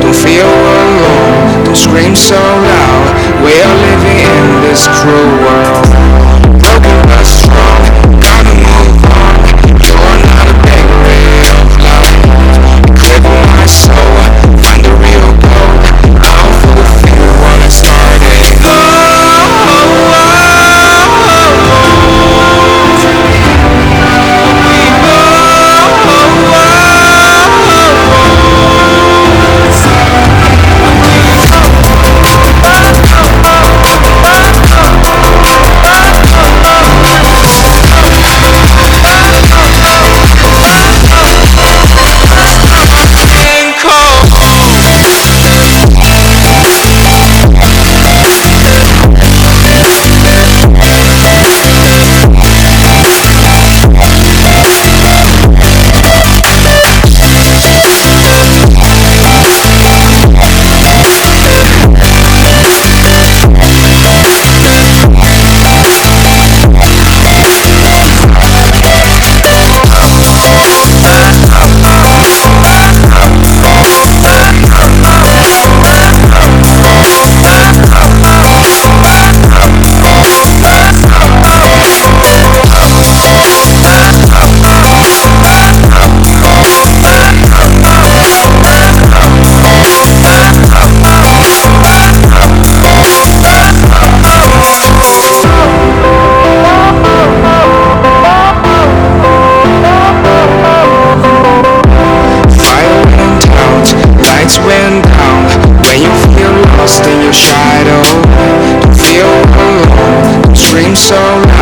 Don't feel alone, don't scream so loud. We're living in this cruel world. Broken but strong, gotta move on. You're not a bakery of love. Live my soul, find the real gold. I'll fulfill what I started. Went down when you feel lost in your shadow. Don't feel alone, don't scream so loud.